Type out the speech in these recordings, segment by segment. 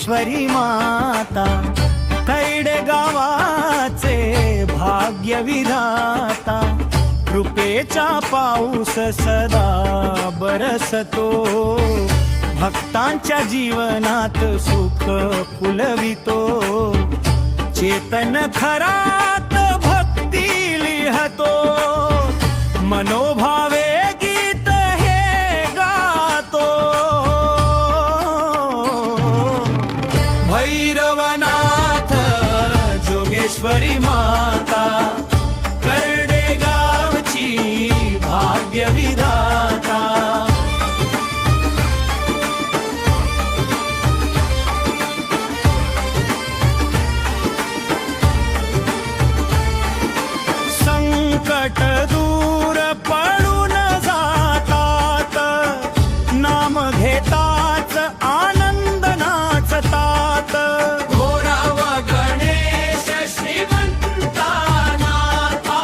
जोगेश्वरी माता कैडे गावाचे भाग्य विधाता कृपेचा पाऊस सदा बरसतो भक्तांच्या जीवनात सुख फुलवितो चेतन खरात भक्ती लिहतो मनोभावे गीत हे गातो भैरवनाथ जोगेश्वरी माता करडे गावची भाग्य विधाता संकट दूर पळून जातात नाम घेताच आनंद नाचतात घोराव गणेश श्रीमंता नाथा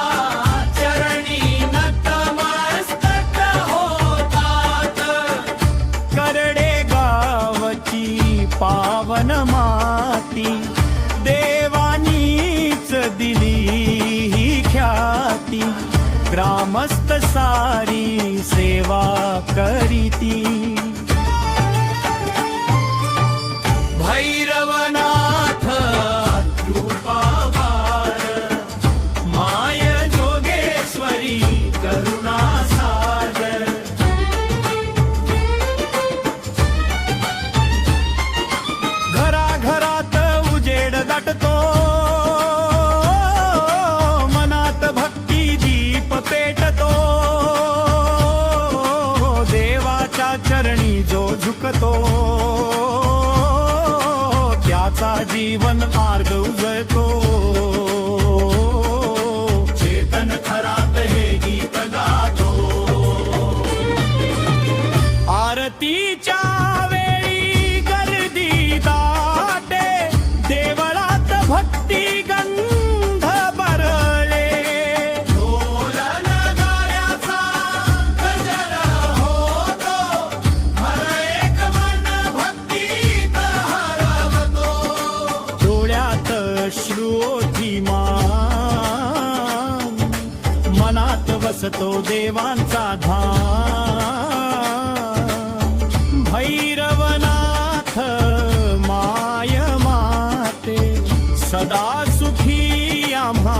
चरणी नतमस्तक होतात करडे गावची पावन माती देवानीच दिली ख्याती ग्रामस्थ सारी सेवा करीती भैरवनाथ कृपावार माय जोगेश्वरी करुणा सागर घराघरात उजेड दाटतो पेटतो देवाच्या चरणी जो झुकतो त्याचा जीवन मार्ग उजळतो चेतन खरात हे गीत गातो आरतीच्या वेळी गर्दी दाटे देवळात भक्ती गंध भरले मनात वसतो देवांचा धाम भैरवनाथ माय माते सदा सुखी आम्हा